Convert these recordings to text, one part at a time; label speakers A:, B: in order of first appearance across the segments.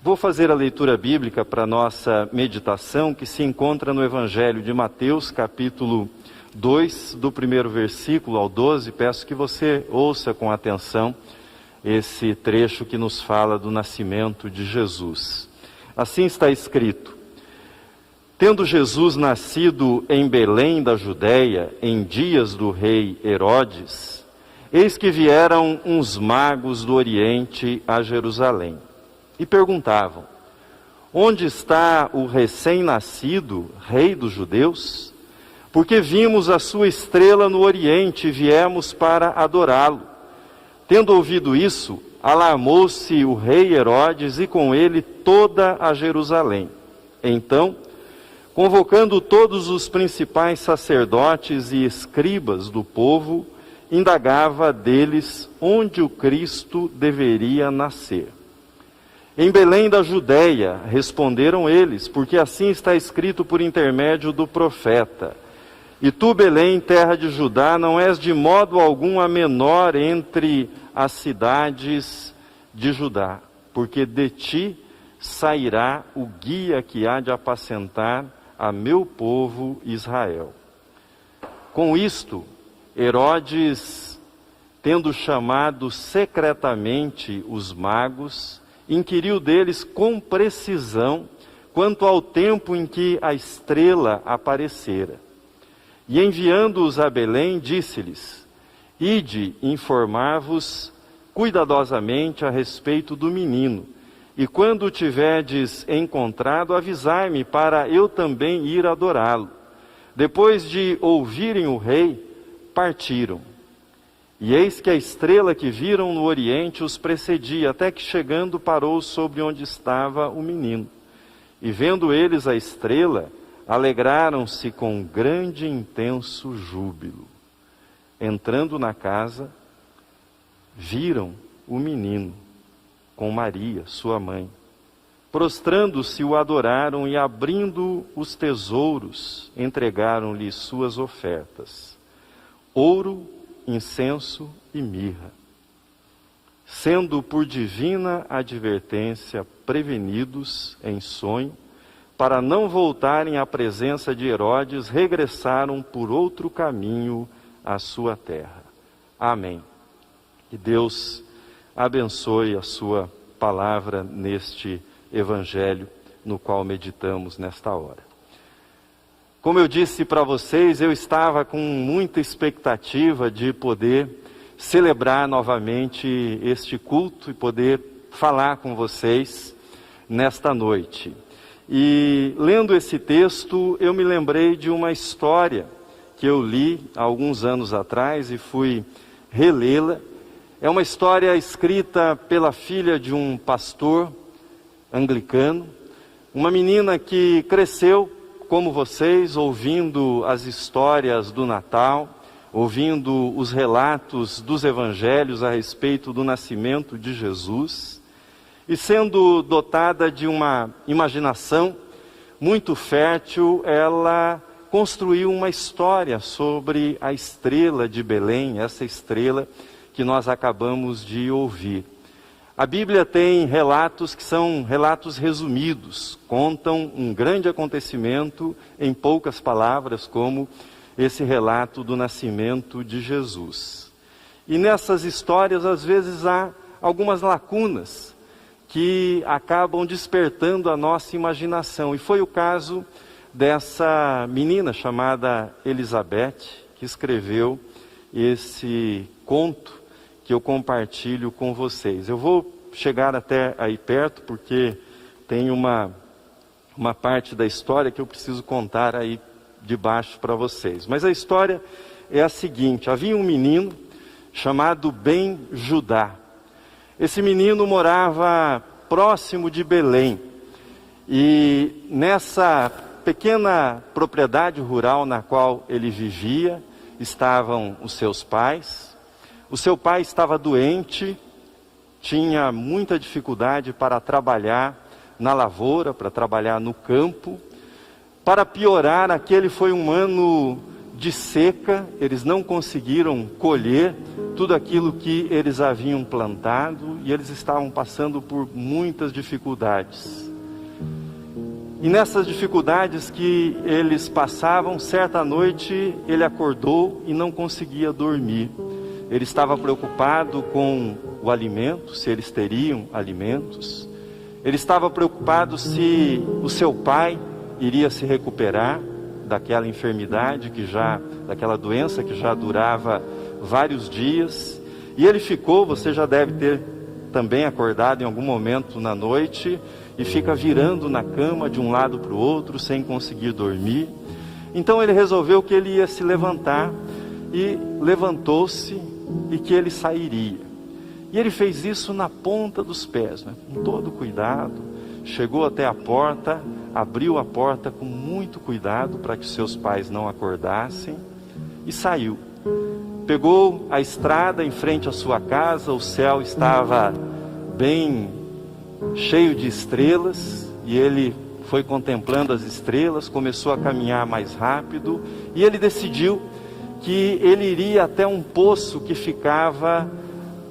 A: Vou fazer a leitura bíblica para nossa meditação, que se encontra no Evangelho de Mateus, capítulo 2, do primeiro versículo ao 12. Peço que você ouça com atenção esse trecho que nos fala do nascimento de Jesus. Assim está escrito: Tendo Jesus nascido em Belém da Judéia, em dias do rei Herodes, eis que vieram uns magos do Oriente a Jerusalém e perguntavam: Onde está o recém-nascido rei dos judeus? Porque vimos a sua estrela no Oriente e viemos para adorá-lo. Tendo ouvido isso, alarmou-se o rei Herodes e com ele toda a Jerusalém. Então, convocando todos os principais sacerdotes e escribas do povo, indagava deles onde o Cristo deveria nascer. Em Belém da Judéia, responderam eles, porque assim está escrito por intermédio do profeta: E tu, Belém, terra de Judá, não és de modo algum a menor entre as cidades de Judá, porque de ti sairá o guia que há de apacentar a meu povo Israel. Com isto, Herodes, tendo chamado secretamente os magos, inquiriu deles com precisão quanto ao tempo em que a estrela aparecera. E enviando-os a Belém, disse-lhes: Ide informar-vos cuidadosamente a respeito do menino, e quando o tiverdes encontrado, avisai-me para eu também ir adorá-lo. Depois de ouvirem o rei, partiram. E eis que a estrela que viram no Oriente os precedia, até que chegando parou sobre onde estava o menino. E vendo eles a estrela, alegraram-se com grande e intenso júbilo. Entrando na casa, viram o menino com Maria, sua mãe. Prostrando-se, o adoraram e, abrindo os tesouros, entregaram-lhe suas ofertas: ouro, incenso e mirra. Sendo por divina advertência prevenidos em sonho, para não voltarem à presença de Herodes, regressaram por outro caminho à sua terra. Amém. Que Deus abençoe a sua palavra neste evangelho no qual meditamos nesta hora. Como eu disse para vocês, eu estava com muita expectativa de poder celebrar novamente este culto e poder falar com vocês nesta noite. E lendo esse texto, eu me lembrei de uma história que eu li há alguns anos atrás e fui relê-la. É uma história escrita pela filha de um pastor anglicano, uma menina que cresceu como vocês, ouvindo as histórias do Natal, ouvindo os relatos dos evangelhos a respeito do nascimento de Jesus, e sendo dotada de uma imaginação muito fértil, ela construiu uma história sobre a estrela de Belém, essa estrela que nós acabamos de ouvir. A Bíblia tem relatos que são relatos resumidos, contam um grande acontecimento em poucas palavras, como esse relato do nascimento de Jesus. E nessas histórias, às vezes, há algumas lacunas que acabam despertando a nossa imaginação. E foi o caso dessa menina chamada Elizabeth, que escreveu esse conto que eu compartilho com vocês. Eu vou chegar até aí perto, porque tem uma parte da história que eu preciso contar aí de baixo para vocês. Mas a história é a seguinte: havia um menino chamado Ben Judá. Esse menino morava próximo de Belém. E nessa pequena propriedade rural na qual ele vivia, estavam os seus pais. O seu pai estava doente, tinha muita dificuldade para trabalhar na lavoura, para trabalhar no campo. Para piorar, aquele foi um ano de seca, eles não conseguiram colher tudo aquilo que eles haviam plantado e eles estavam passando por muitas dificuldades. E nessas dificuldades que eles passavam, certa noite ele acordou e não conseguia dormir. Ele estava preocupado com o alimento, se eles teriam alimentos. Ele estava preocupado se o seu pai iria se recuperar daquela enfermidade daquela doença que já durava vários dias. E ele ficou, você já deve ter também acordado em algum momento na noite, e fica virando na cama de um lado para o outro, sem conseguir dormir. Então ele resolveu que ele ia se levantar, e levantou-se, e que ele sairia. E ele fez isso na ponta dos pés, né? Com todo cuidado, chegou até a porta, abriu a porta com muito cuidado para que seus pais não acordassem, e saiu. Pegou a estrada em frente à sua casa, o céu estava bem cheio de estrelas, e ele foi contemplando as estrelas, começou a caminhar mais rápido, e ele decidiu que ele iria até um poço que ficava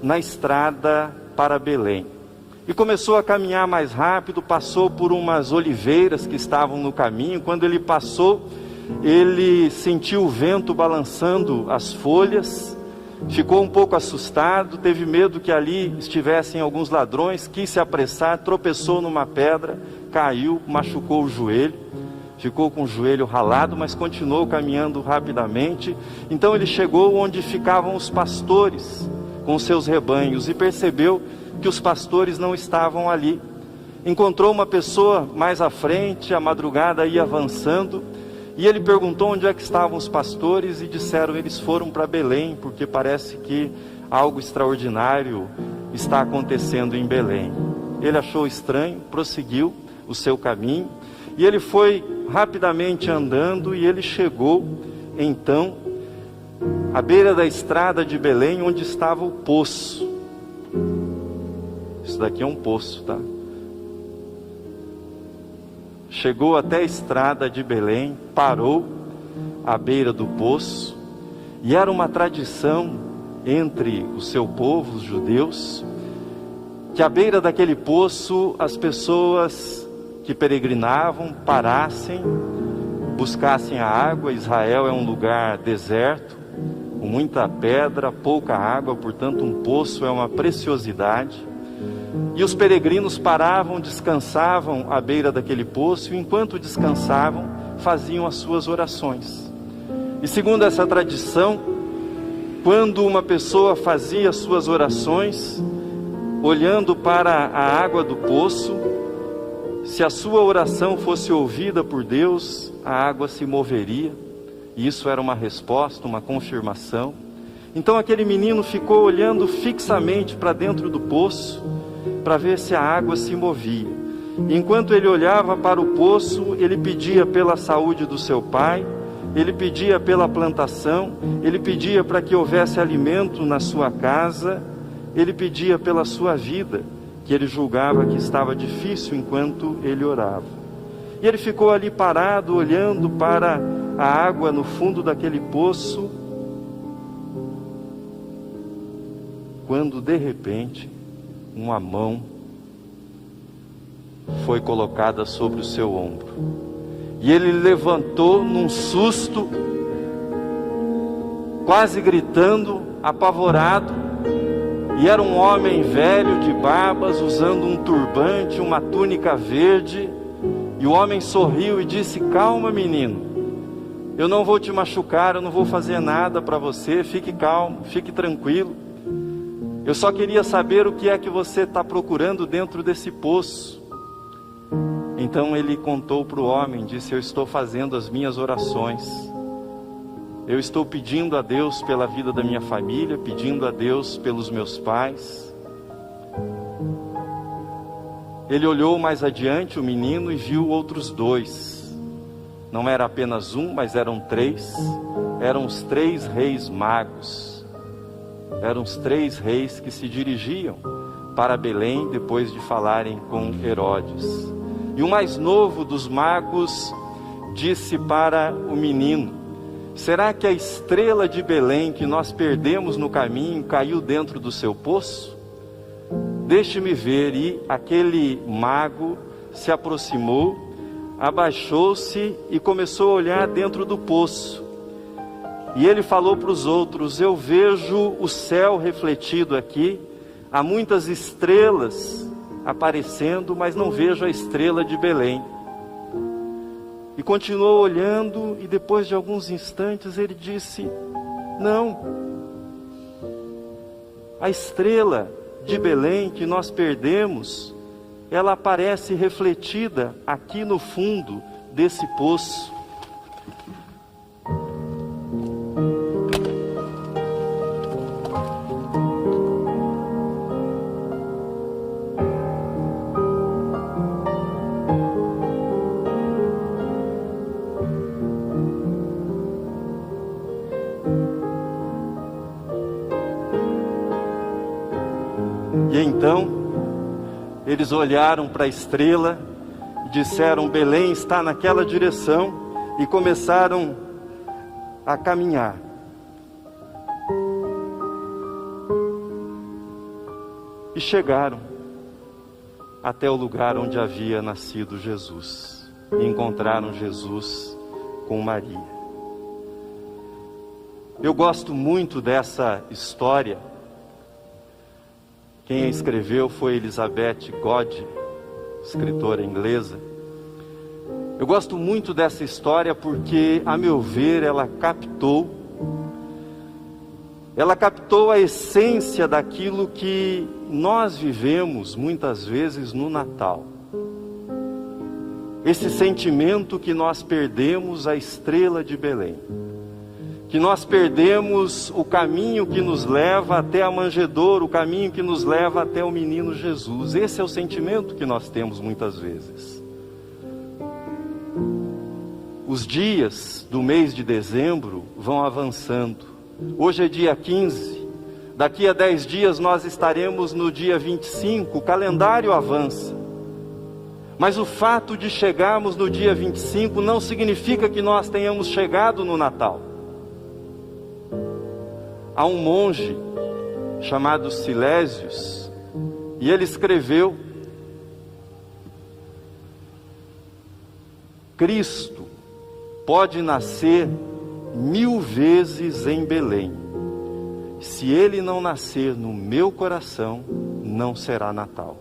A: na estrada para Belém. E começou a caminhar mais rápido, passou por umas oliveiras que estavam no caminho. Quando ele passou, ele sentiu o vento balançando as folhas, ficou um pouco assustado, teve medo que ali estivessem alguns ladrões, quis se apressar, tropeçou numa pedra, caiu, machucou o joelho, ficou com o joelho ralado, mas continuou caminhando rapidamente. Então ele chegou onde ficavam os pastores com seus rebanhos e percebeu que os pastores não estavam ali. Encontrou uma pessoa mais à frente, a madrugada ia avançando, e ele perguntou onde é que estavam os pastores, e disseram: eles foram para Belém, porque parece que algo extraordinário está acontecendo em Belém. Ele achou estranho, prosseguiu o seu caminho, e ele foi rapidamente andando, e ele chegou então à beira da estrada de Belém, onde estava o poço. Isso daqui é um poço, tá? Chegou até a estrada de Belém, parou à beira do poço, e era uma tradição entre o seu povo, os judeus, que à beira daquele poço as pessoas que peregrinavam parassem, buscassem a água. Israel é um lugar deserto, com muita pedra, pouca água, portanto um poço é uma preciosidade. E os peregrinos paravam, descansavam à beira daquele poço, e enquanto descansavam, faziam as suas orações. E segundo essa tradição, quando uma pessoa fazia as suas orações, olhando para a água do poço, se a sua oração fosse ouvida por Deus, a água se moveria, e isso era uma resposta, uma confirmação. Então aquele menino ficou olhando fixamente para dentro do poço, para ver se a água se movia. Enquanto ele olhava para o poço, ele pedia pela saúde do seu pai, ele pedia pela plantação, ele pedia para que houvesse alimento na sua casa, ele pedia pela sua vida, que ele julgava que estava difícil enquanto ele orava. E ele ficou ali parado, olhando para a água no fundo daquele poço, quando de repente uma mão foi colocada sobre o seu ombro, e ele levantou num susto, quase gritando, apavorado. E era um homem velho de barbas, usando um turbante, uma túnica verde. E o homem sorriu e disse: calma, menino, eu não vou te machucar, eu não vou fazer nada para você, fique calmo, fique tranquilo. Eu só queria saber o que é que você está procurando dentro desse poço. Então ele contou para o homem, disse: eu estou fazendo as minhas orações, eu estou pedindo a Deus pela vida da minha família, pedindo a Deus pelos meus pais. Ele olhou mais adiante o menino e viu outros dois. Não era apenas um, mas eram três. Eram os 3 reis magos. Eram os 3 reis que se dirigiam para Belém depois de falarem com Herodes. E o mais novo dos magos disse para o menino: Será que a estrela de Belém que nós perdemos no caminho caiu dentro do seu poço? Deixe-me ver. E aquele mago se aproximou, abaixou-se e começou a olhar dentro do poço. E ele falou para os outros: eu vejo o céu refletido aqui, há muitas estrelas aparecendo, mas não vejo a estrela de Belém. E continuou olhando, e depois de alguns instantes ele disse: não, a estrela de Belém que nós perdemos, ela aparece refletida aqui no fundo desse poço. E então, eles olharam para a estrela e disseram: Belém está naquela direção, e começaram a caminhar. E chegaram até o lugar onde havia nascido Jesus, e encontraram Jesus com Maria. Eu gosto muito dessa história. Quem a escreveu foi Elizabeth Goddard, escritora inglesa. Eu gosto muito dessa história porque, a meu ver, ela captou a essência daquilo que nós vivemos muitas vezes no Natal. Esse sentimento que nós perdemos a estrela de Belém, que nós perdemos o caminho que nos leva até a manjedoura, o caminho que nos leva até o menino Jesus. Esse é o sentimento que nós temos muitas vezes. Os dias do mês de dezembro vão avançando. Hoje é dia 15, daqui a 10 dias nós estaremos no dia 25, o calendário avança. Mas o fato de chegarmos no dia 25 não significa que nós tenhamos chegado no Natal. Há um monge chamado Silésios, e ele escreveu: Cristo pode nascer 1000 vezes em Belém. Se ele não nascer no meu coração, não será Natal.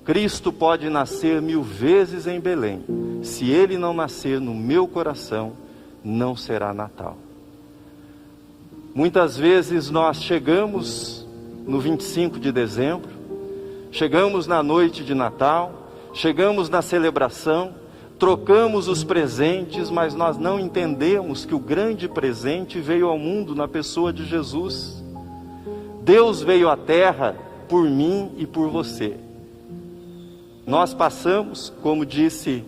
A: Cristo pode nascer 1000 vezes em Belém. Se ele não nascer no meu coração, não será Natal. Muitas vezes nós chegamos no 25 de dezembro, chegamos na noite de Natal, chegamos na celebração, trocamos os presentes, mas nós não entendemos que o grande presente veio ao mundo na pessoa de Jesus. Deus veio à terra por mim e por você. Nós passamos, como disse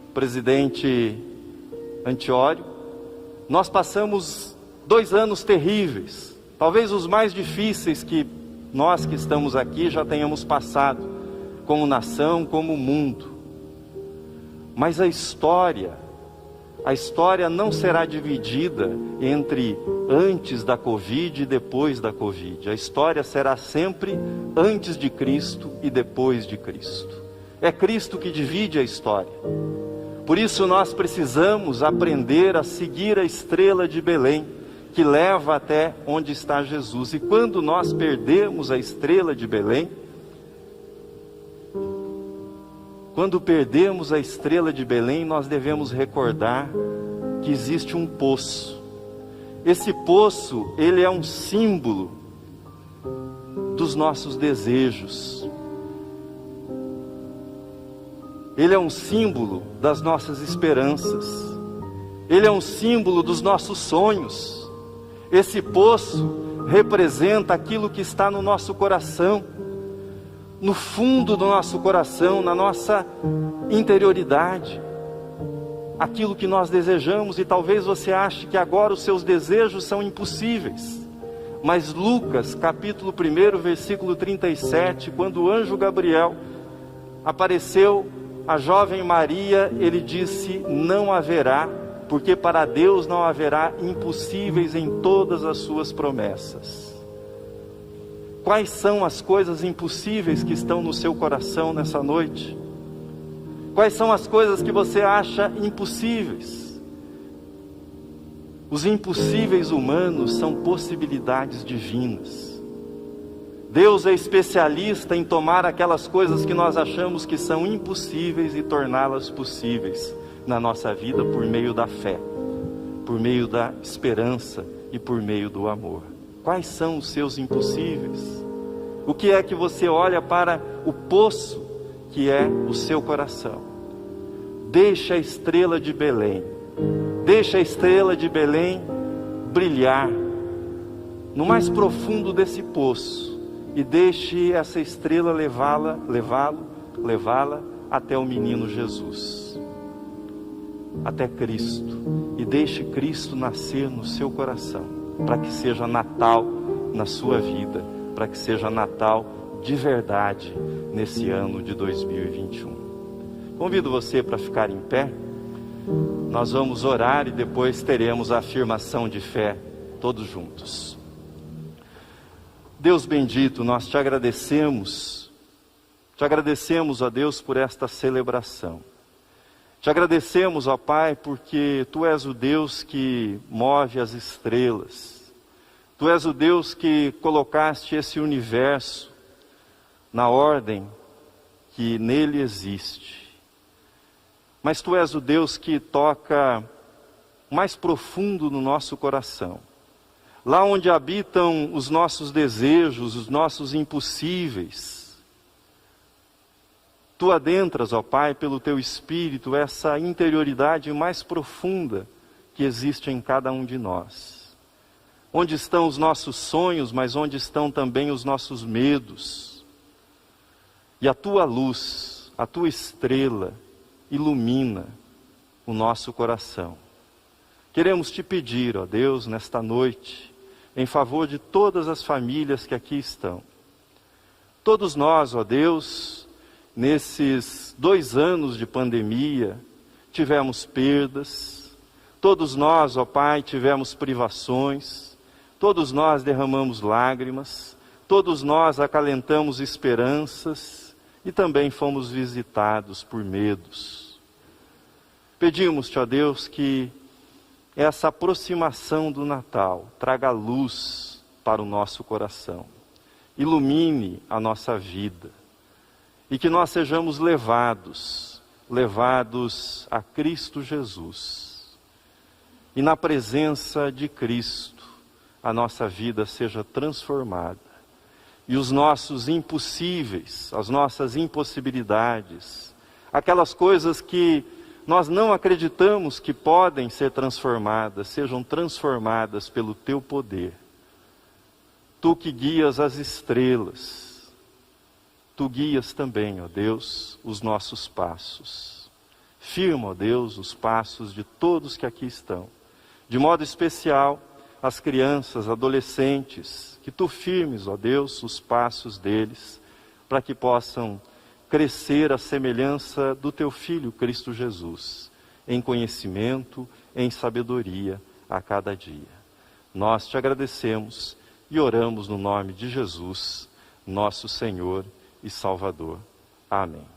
A: o presidente Antiório, nós passamos 2 anos terríveis, talvez os mais difíceis que nós que estamos aqui já tenhamos passado, como nação, como mundo. Mas a história não será dividida entre antes da Covid e depois da Covid. A história será sempre antes de Cristo e depois de Cristo. É Cristo que divide a história. Por isso nós precisamos aprender a seguir a estrela de Belém, que leva até onde está Jesus. E quando nós perdemos a estrela de Belém, nós devemos recordar que existe um poço. Esse poço, ele é um símbolo dos nossos desejos. Ele é um símbolo das nossas esperanças. Ele é um símbolo dos nossos sonhos. Esse poço representa aquilo que está no nosso coração, no fundo do nosso coração, na nossa interioridade, aquilo que nós desejamos. E talvez você ache que agora os seus desejos são impossíveis, mas Lucas capítulo 1, versículo 37, quando o anjo Gabriel apareceu à jovem Maria, ele disse: não haverá porque para Deus não haverá impossíveis em todas as suas promessas. Quais são as coisas impossíveis que estão no seu coração nessa noite? Quais são as coisas que você acha impossíveis? Os impossíveis humanos são possibilidades divinas. Deus é especialista em tomar aquelas coisas que nós achamos que são impossíveis e torná-las possíveis na nossa vida por meio da fé, por meio da esperança e por meio do amor. Quais são os seus impossíveis? O que é que você olha para o poço que é o seu coração? Deixa a estrela de Belém, deixa a estrela de Belém brilhar no mais profundo desse poço e deixe essa estrela levá-la até o menino Jesus, até Cristo, e deixe Cristo nascer no seu coração, para que seja Natal na sua vida, para que seja Natal de verdade nesse ano de 2021. Convido você para ficar em pé. Nós vamos orar e depois teremos a afirmação de fé todos juntos. Deus bendito, nós te agradecemos, ó Deus, por esta celebração. Te agradecemos, ó Pai, porque Tu és o Deus que move as estrelas. Tu és o Deus que colocaste esse universo na ordem que nele existe. Mas Tu és o Deus que toca mais profundo no nosso coração. Lá onde habitam os nossos desejos, os nossos impossíveis. Tu adentras, ó Pai, pelo Teu Espírito, essa interioridade mais profunda que existe em cada um de nós. Onde estão os nossos sonhos, mas onde estão também os nossos medos. E a Tua luz, a Tua estrela, ilumina o nosso coração. Queremos Te pedir, ó Deus, nesta noite, em favor de todas as famílias que aqui estão. Todos nós, ó Deus, nesses 2 anos de pandemia, tivemos perdas, todos nós, ó Pai, tivemos privações, todos nós derramamos lágrimas, todos nós acalentamos esperanças e também fomos visitados por medos. Pedimos-te, ó Deus, que essa aproximação do Natal traga luz para o nosso coração, ilumine a nossa vida. E que nós sejamos levados a Cristo Jesus. E na presença de Cristo, a nossa vida seja transformada. E os nossos impossíveis, as nossas impossibilidades, aquelas coisas que nós não acreditamos que podem ser transformadas, sejam transformadas pelo Teu poder. Tu que guias as estrelas, Tu guias também, ó Deus, os nossos passos. Firma, ó Deus, os passos de todos que aqui estão. De modo especial, as crianças, adolescentes, que Tu firmes, ó Deus, os passos deles, para que possam crescer à semelhança do Teu Filho, Cristo Jesus, em conhecimento, em sabedoria a cada dia. Nós Te agradecemos e oramos no nome de Jesus, nosso Senhor e Salvador. Amém.